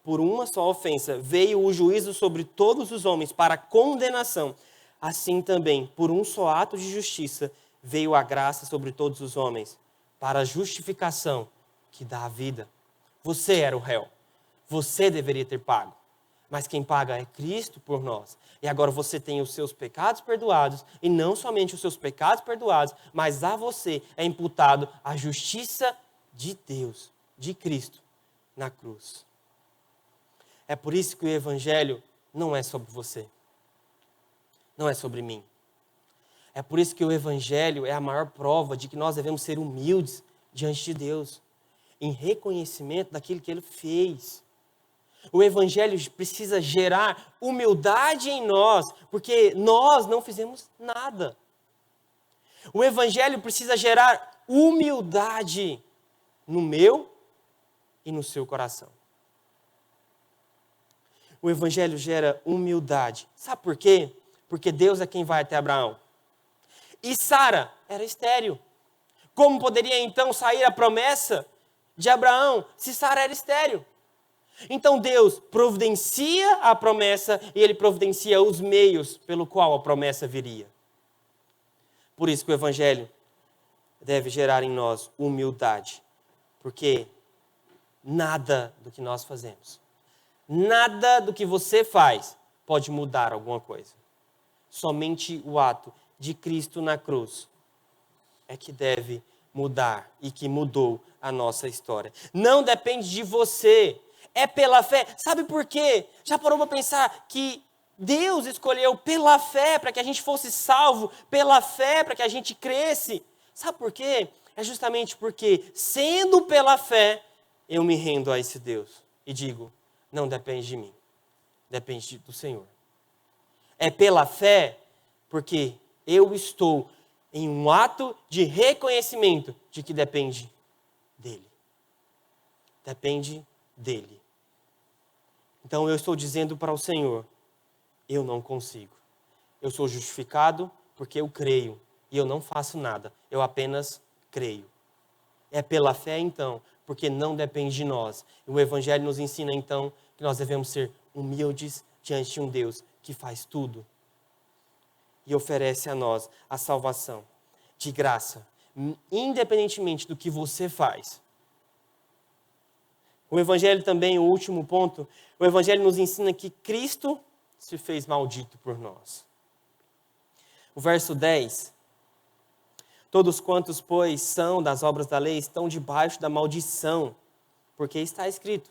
por uma só ofensa veio o juízo sobre todos os homens para condenação, assim também, por um só ato de justiça, veio a graça sobre todos os homens, para a justificação que dá a vida. Você era o réu. Você deveria ter pago. Mas quem paga é Cristo por nós. E agora você tem os seus pecados perdoados, e não somente os seus pecados perdoados, mas a você é imputado a justiça de Deus, de Cristo, na cruz. É por isso que o Evangelho não é sobre você. Não é sobre mim. É por isso que o Evangelho é a maior prova de que nós devemos ser humildes diante de Deus, em reconhecimento daquilo que Ele fez. O Evangelho precisa gerar humildade em nós, porque nós não fizemos nada. O Evangelho precisa gerar humildade no meu e no seu coração. O Evangelho gera humildade. Sabe por quê? Porque Deus é quem vai até Abraão. E Sara era estéril. Como poderia então sair a promessa de Abraão se Sara era estéril? Então Deus providencia a promessa e Ele providencia os meios pelo qual a promessa viria. Por isso que o Evangelho deve gerar em nós humildade. Porque nada do que nós fazemos, nada do que você faz pode mudar alguma coisa. Somente o ato de Cristo na cruz é que deve mudar e que mudou a nossa história. Não depende de você. É pela fé. Sabe por quê? Já parou para pensar que Deus escolheu pela fé para que a gente fosse salvo, pela fé para que a gente cresce? Sabe por quê? É justamente porque, sendo pela fé, eu me rendo a esse Deus e digo, não depende de mim, depende do Senhor. É pela fé porque eu estou em um ato de reconhecimento de que depende dEle. Depende dEle. Então eu estou dizendo para o Senhor, eu não consigo. Eu sou justificado porque eu creio e eu não faço nada, eu apenas creio. É pela fé então, porque não depende de nós. E o Evangelho nos ensina então que nós devemos ser humildes diante de um Deus que faz tudo e oferece a nós a salvação de graça, independentemente do que você faz. O Evangelho também, o último ponto, o Evangelho nos ensina que Cristo se fez maldito por nós. O verso 10. Todos quantos, pois, são das obras da lei, estão debaixo da maldição, porque está escrito,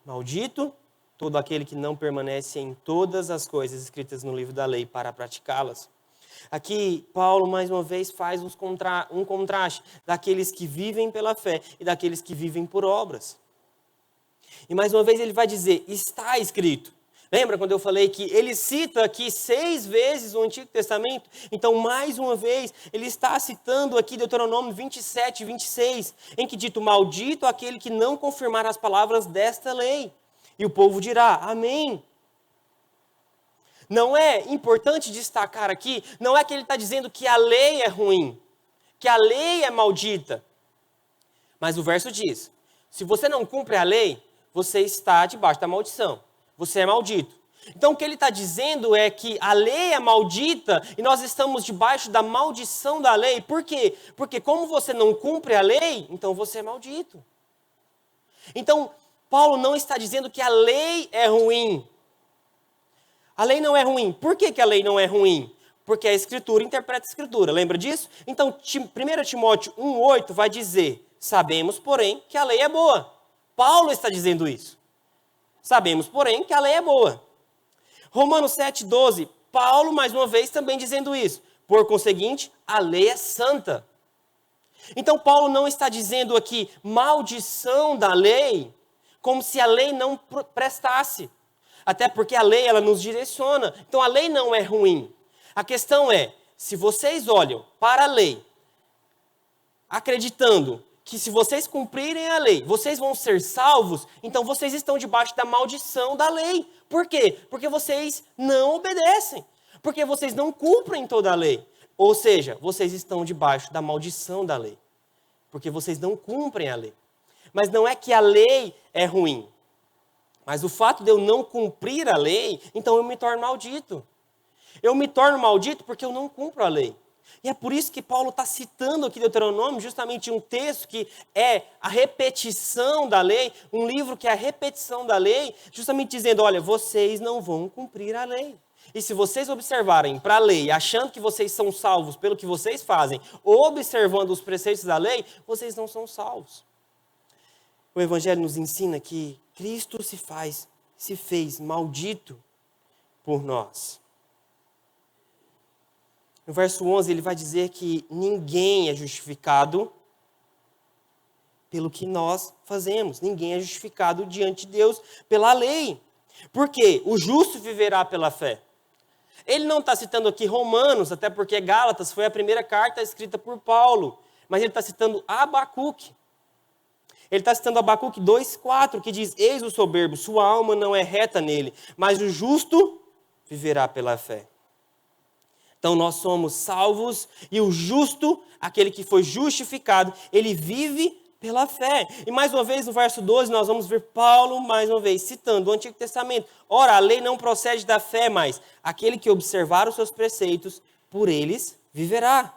maldito todo aquele que não permanece em todas as coisas escritas no livro da lei para praticá-las. Aqui, Paulo, mais uma vez, faz um contraste daqueles que vivem pela fé e daqueles que vivem por obras. E mais uma vez ele vai dizer, está escrito. Lembra quando eu falei que ele cita aqui 6 vezes o Antigo Testamento? Então, mais uma vez, ele está citando aqui Deuteronômio 27, 26, em que dito, maldito aquele que não confirmar as palavras desta lei. E o povo dirá, amém. Não é importante destacar aqui, não é que ele está dizendo que a lei é ruim, que a lei é maldita. Mas o verso diz, se você não cumpre a lei, você está debaixo da maldição. Você é maldito. Então o que ele está dizendo é que a lei é maldita e nós estamos debaixo da maldição da lei. Por quê? Porque como você não cumpre a lei, então você é maldito. Então, Paulo não está dizendo que a lei é ruim. A lei não é ruim. Por que a lei não é ruim? Porque a Escritura interpreta a Escritura. Lembra disso? Então, 1 Timóteo 1,8 vai dizer: sabemos, porém, que a lei é boa. Paulo está dizendo isso. Sabemos, porém, que a lei é boa. Romanos 7,12, Paulo, mais uma vez, também dizendo isso. Por conseguinte, a lei é santa. Então, Paulo não está dizendo aqui maldição da lei, como se a lei não prestasse. Até porque a lei, ela nos direciona. Então, a lei não é ruim. A questão é, se vocês olham para a lei, acreditando que se vocês cumprirem a lei, vocês vão ser salvos, então vocês estão debaixo da maldição da lei. Por quê? Porque vocês não obedecem. Porque vocês não cumprem toda a lei. Ou seja, vocês estão debaixo da maldição da lei. Porque vocês não cumprem a lei. Mas não é que a lei é ruim. Mas o fato de eu não cumprir a lei, então eu me torno maldito. Eu me torno maldito porque eu não cumpro a lei. E é por isso que Paulo está citando aqui Deuteronômio, justamente um texto que é a repetição da lei, um livro que é a repetição da lei, justamente dizendo, olha, vocês não vão cumprir a lei. E se vocês observarem para a lei, achando que vocês são salvos pelo que vocês fazem, observando os preceitos da lei, vocês não são salvos. O Evangelho nos ensina que Cristo se fez maldito por nós. No verso 11, ele vai dizer que ninguém é justificado pelo que nós fazemos. Ninguém é justificado diante de Deus pela lei. Por quê? O justo viverá pela fé. Ele não está citando aqui Romanos, até porque Gálatas foi a primeira carta escrita por Paulo. Mas ele está citando Abacuque. Ele está citando Abacuque 2,4, que diz, eis o soberbo, sua alma não é reta nele, mas o justo viverá pela fé. Então nós somos salvos e o justo, aquele que foi justificado, ele vive pela fé. E mais uma vez no verso 12 nós vamos ver Paulo mais uma vez citando o Antigo Testamento. Ora, a lei não procede da fé, mas aquele que observar os seus preceitos, por eles viverá.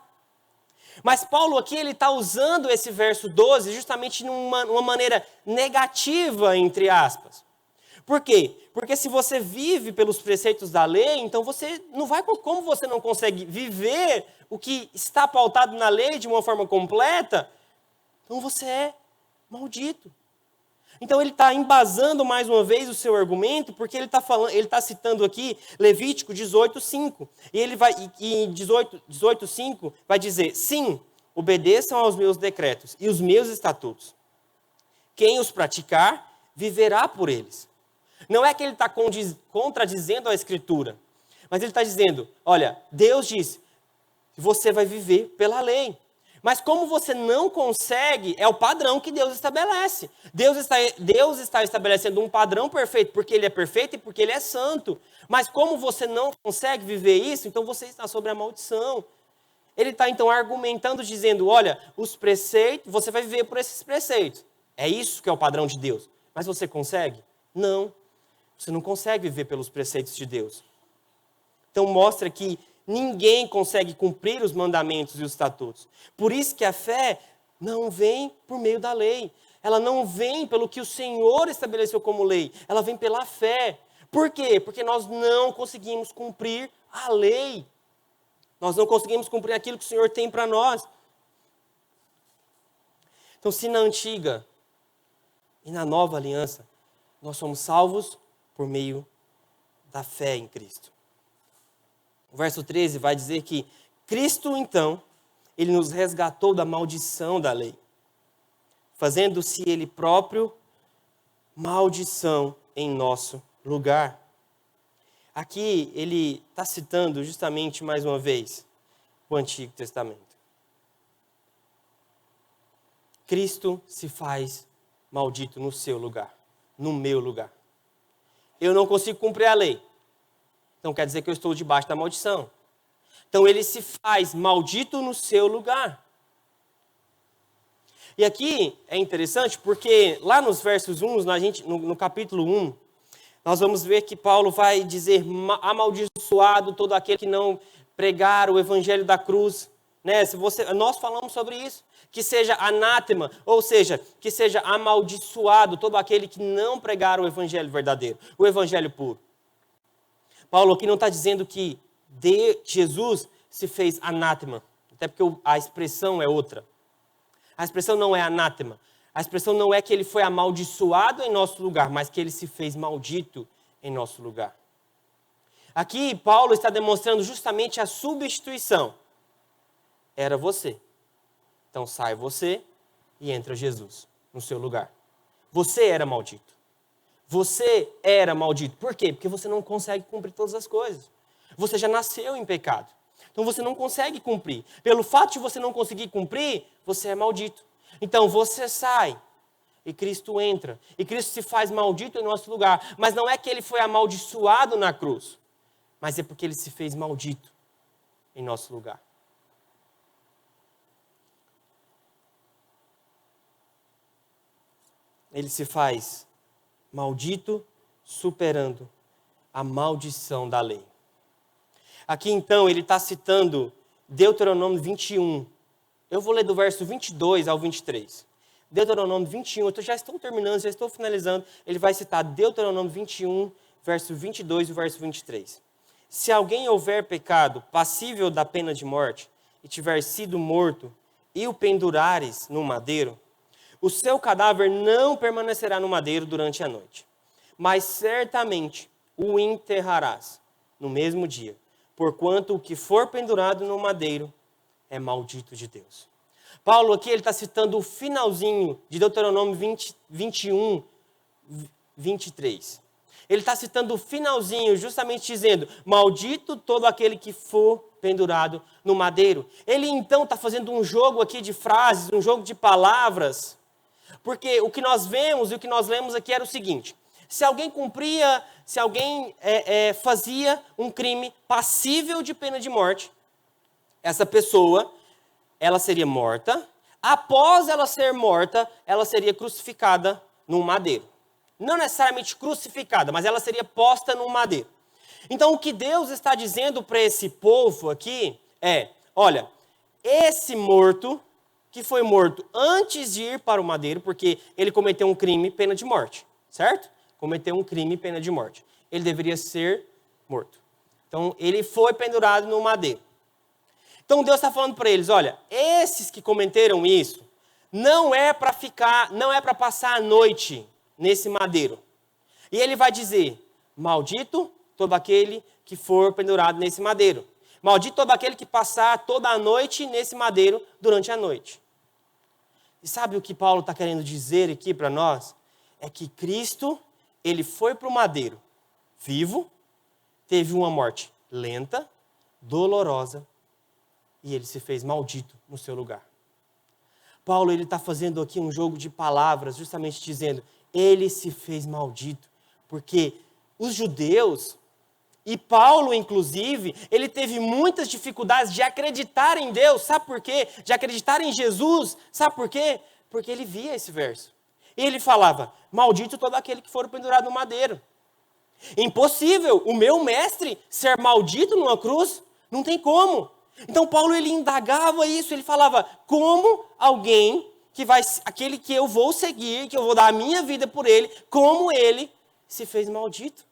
Mas Paulo aqui ele está usando esse verso 12 justamente numa maneira negativa, entre aspas. Por quê? Porque se você vive pelos preceitos da lei, então você não vai, como você não consegue viver o que está pautado na lei de uma forma completa, então você é maldito. Então ele está embasando mais uma vez o seu argumento, porque ele está citando aqui Levítico 18:5. E ele vai, em 18:5 vai dizer, sim, obedeçam aos meus decretos e os meus estatutos. Quem os praticar, viverá por eles. Não é que ele está contradizendo a Escritura, mas ele está dizendo, olha, Deus disse, você vai viver pela lei. Mas como você não consegue, é o padrão que Deus estabelece. Deus está estabelecendo um padrão perfeito, porque Ele é perfeito e porque Ele é santo. Mas como você não consegue viver isso, então você está sobre a maldição. Ele está então argumentando, dizendo, olha, os preceitos, você vai viver por esses preceitos. É isso que é o padrão de Deus. Mas você consegue? Não. Você não consegue viver pelos preceitos de Deus. Então mostra que ninguém consegue cumprir os mandamentos e os estatutos. Por isso que a fé não vem por meio da lei. Ela não vem pelo que o Senhor estabeleceu como lei. Ela vem pela fé. Por quê? Porque nós não conseguimos cumprir a lei. Nós não conseguimos cumprir aquilo que o Senhor tem para nós. Então, se na antiga e na nova aliança, nós somos salvos por meio da fé em Cristo. O verso 13 vai dizer que Cristo, então, ele nos resgatou da maldição da lei, fazendo-se ele próprio maldição em nosso lugar. Aqui ele está citando justamente mais uma vez o Antigo Testamento. Cristo se faz maldito no seu lugar, no meu lugar. Eu não consigo cumprir a lei. Então quer dizer que eu estou debaixo da maldição. Então ele se faz maldito no seu lugar. E aqui é interessante porque lá nos versos 1, no capítulo 1, nós vamos ver que Paulo vai dizer: amaldiçoado todo aquele que não pregar o evangelho da cruz. Né? Nós falamos sobre isso. Que seja anátema, ou seja, que seja amaldiçoado todo aquele que não pregar o evangelho verdadeiro, o evangelho puro. Paulo aqui não está dizendo que Jesus se fez anátema, até porque a expressão é outra. A expressão não é anátema. A expressão não é que ele foi amaldiçoado em nosso lugar, mas que ele se fez maldito em nosso lugar. Aqui, Paulo está demonstrando justamente a substituição. Era você. Então sai você e entra Jesus no seu lugar. Você era maldito. Você era maldito. Por quê? Porque você não consegue cumprir todas as coisas. Você já nasceu em pecado. Então você não consegue cumprir. Pelo fato de você não conseguir cumprir, você é maldito. Então você sai e Cristo entra. E Cristo se faz maldito em nosso lugar. Mas não é que ele foi amaldiçoado na cruz, mas é porque ele se fez maldito em nosso lugar. Ele se faz maldito, superando a maldição da lei. Aqui então ele está citando Deuteronômio 21. Eu vou ler do verso 22 ao 23. Deuteronômio 21, eu já estou terminando, já estou finalizando. Ele vai citar Deuteronômio 21, verso 22 e o verso 23. Se alguém houver pecado passível da pena de morte e tiver sido morto e o pendurares no madeiro, o seu cadáver não permanecerá no madeiro durante a noite, mas certamente o enterrarás no mesmo dia, porquanto o que for pendurado no madeiro é maldito de Deus. Paulo aqui ele está citando o finalzinho de Deuteronômio 21, 23. Ele está citando o finalzinho, justamente dizendo: maldito todo aquele que for pendurado no madeiro. Ele então está fazendo um jogo aqui de frases, um jogo de palavras, porque o que nós vemos e o que nós lemos aqui era o seguinte: se alguém fazia um crime passível de pena de morte, essa pessoa, ela seria morta. Após ela ser morta, ela seria crucificada num madeiro. Não necessariamente crucificada, mas ela seria posta num madeiro. Então, o que Deus está dizendo para esse povo aqui é: olha, esse morto, que foi morto antes de ir para o madeiro, porque ele cometeu um crime, pena de morte, certo? Cometeu um crime, pena de morte. Ele deveria ser morto. Então, ele foi pendurado no madeiro. Então, Deus está falando para eles: olha, esses que cometeram isso, não é para passar a noite nesse madeiro. E ele vai dizer: maldito todo aquele que for pendurado nesse madeiro. Maldito todo aquele que passar toda a noite nesse madeiro durante a noite. E sabe o que Paulo está querendo dizer aqui para nós? É que Cristo, ele foi para o madeiro vivo, teve uma morte lenta, dolorosa, e ele se fez maldito no seu lugar. Paulo ele está fazendo aqui um jogo de palavras, justamente dizendo: ele se fez maldito, porque os judeus, e Paulo inclusive, ele teve muitas dificuldades de acreditar em Deus. Sabe por quê? De acreditar em Jesus. Sabe por quê? Porque ele via esse verso. E ele falava: maldito todo aquele que for pendurado no madeiro. Impossível o meu mestre ser maldito numa cruz? Não tem como. Então Paulo ele indagava isso, ele falava: como alguém aquele que eu vou seguir, que eu vou dar a minha vida por ele, como ele se fez maldito?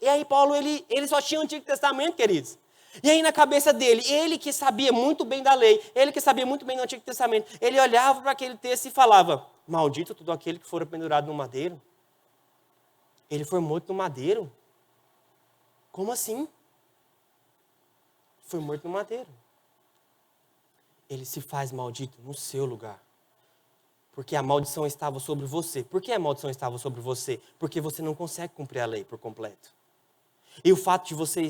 E aí Paulo ele só tinha o Antigo Testamento, queridos. E aí na cabeça dele, ele que sabia muito bem da lei, ele que sabia muito bem do Antigo Testamento, ele olhava para aquele texto e falava: maldito todo aquele que for pendurado no madeiro. Ele foi morto no madeiro? Como assim? Foi morto no madeiro. Ele se faz maldito no seu lugar. Porque a maldição estava sobre você. Por que a maldição estava sobre você? Porque você não consegue cumprir a lei por completo. E o fato de você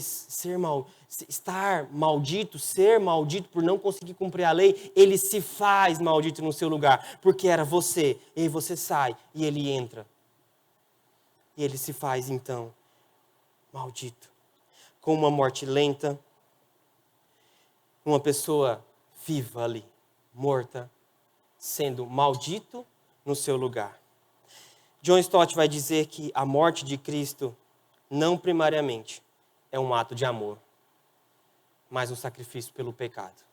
estar maldito, ser maldito por não conseguir cumprir a lei, ele se faz maldito no seu lugar. Porque era você. E aí você sai e ele entra. E ele se faz então maldito. Com uma morte lenta. Uma pessoa viva ali, morta, sendo maldito no seu lugar. John Stott vai dizer que a morte de Cristo não primariamente é um ato de amor, mas um sacrifício pelo pecado.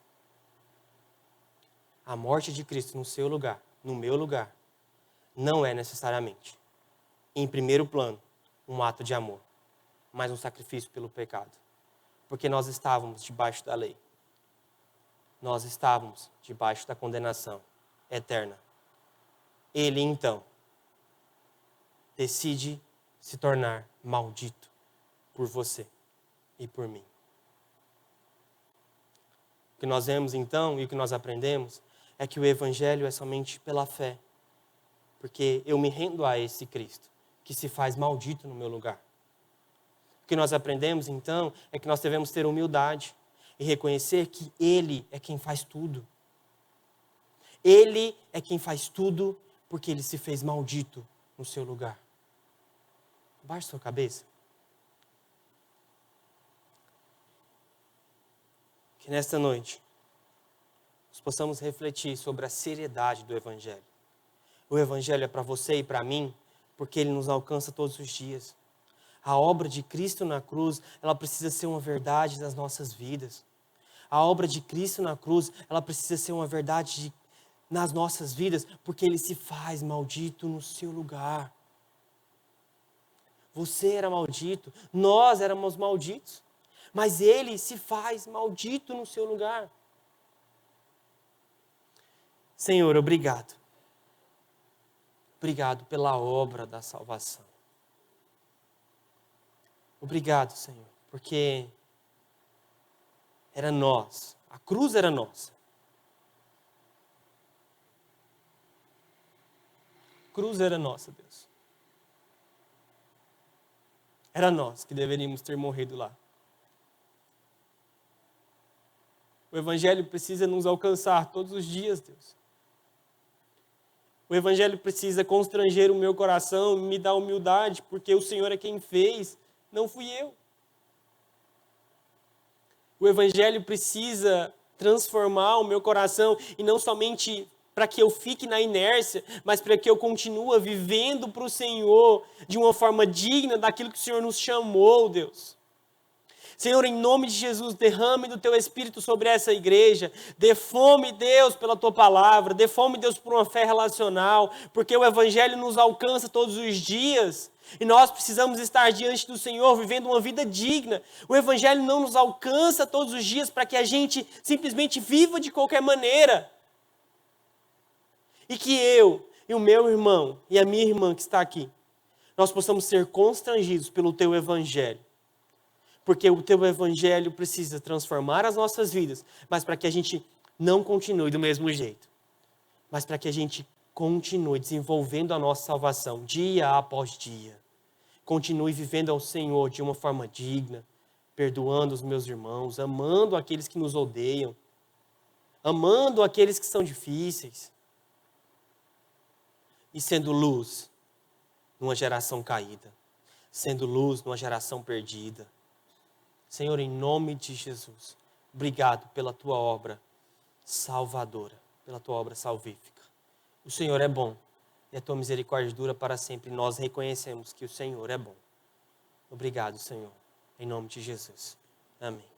A morte de Cristo no seu lugar, no meu lugar, não é necessariamente, em primeiro plano, um ato de amor, mas um sacrifício pelo pecado. Porque nós estávamos debaixo da lei. Nós estávamos debaixo da condenação eterna. Ele, então, decide se tornar maldito por você e por mim. O que nós vemos, então, e o que nós aprendemos, é que o Evangelho é somente pela fé. Porque eu me rendo a esse Cristo, que se faz maldito no meu lugar. O que nós aprendemos, então, é que nós devemos ter humildade e reconhecer que Ele é quem faz tudo. Ele é quem faz tudo porque Ele se fez maldito no seu lugar. Baixe sua cabeça. Que nesta noite nós possamos refletir sobre a seriedade do Evangelho. O Evangelho é para você e para mim, porque ele nos alcança todos os dias. A obra de Cristo na cruz, ela precisa ser uma verdade das nossas vidas. A obra de Cristo na cruz, ela precisa ser uma verdade nas nossas vidas, porque ele se faz maldito no seu lugar. Você era maldito, nós éramos malditos, mas ele se faz maldito no seu lugar. Senhor, obrigado. Obrigado pela obra da salvação. Obrigado, Senhor, porque era nós, a cruz era nossa. A cruz era nossa, Deus. Era nós que deveríamos ter morrido lá. O Evangelho precisa nos alcançar todos os dias, Deus. O Evangelho precisa constranger o meu coração, me dar humildade, porque o Senhor é quem fez, não fui eu. O Evangelho precisa transformar o meu coração, e não somente para que eu fique na inércia, mas para que eu continue vivendo para o Senhor de uma forma digna daquilo que o Senhor nos chamou, Deus. Senhor, em nome de Jesus, derrame do Teu Espírito sobre essa igreja. Dê fome, Deus, pela Tua palavra. Dê fome, Deus, por uma fé relacional. Porque o Evangelho nos alcança todos os dias. E nós precisamos estar diante do Senhor, vivendo uma vida digna. O Evangelho não nos alcança todos os dias para que a gente simplesmente viva de qualquer maneira. E que eu, e o meu irmão, e a minha irmã que está aqui, nós possamos ser constrangidos pelo Teu Evangelho. Porque o Teu Evangelho precisa transformar as nossas vidas, mas para que a gente não continue do mesmo jeito. Mas para que a gente continue desenvolvendo a nossa salvação dia após dia. Continue vivendo ao Senhor de uma forma digna, perdoando os meus irmãos, amando aqueles que nos odeiam, amando aqueles que são difíceis. E sendo luz numa geração caída, sendo luz numa geração perdida. Senhor, em nome de Jesus, obrigado pela Tua obra salvadora, pela Tua obra salvífica. O Senhor é bom e a Tua misericórdia dura para sempre. Nós reconhecemos que o Senhor é bom. Obrigado, Senhor, em nome de Jesus. Amém.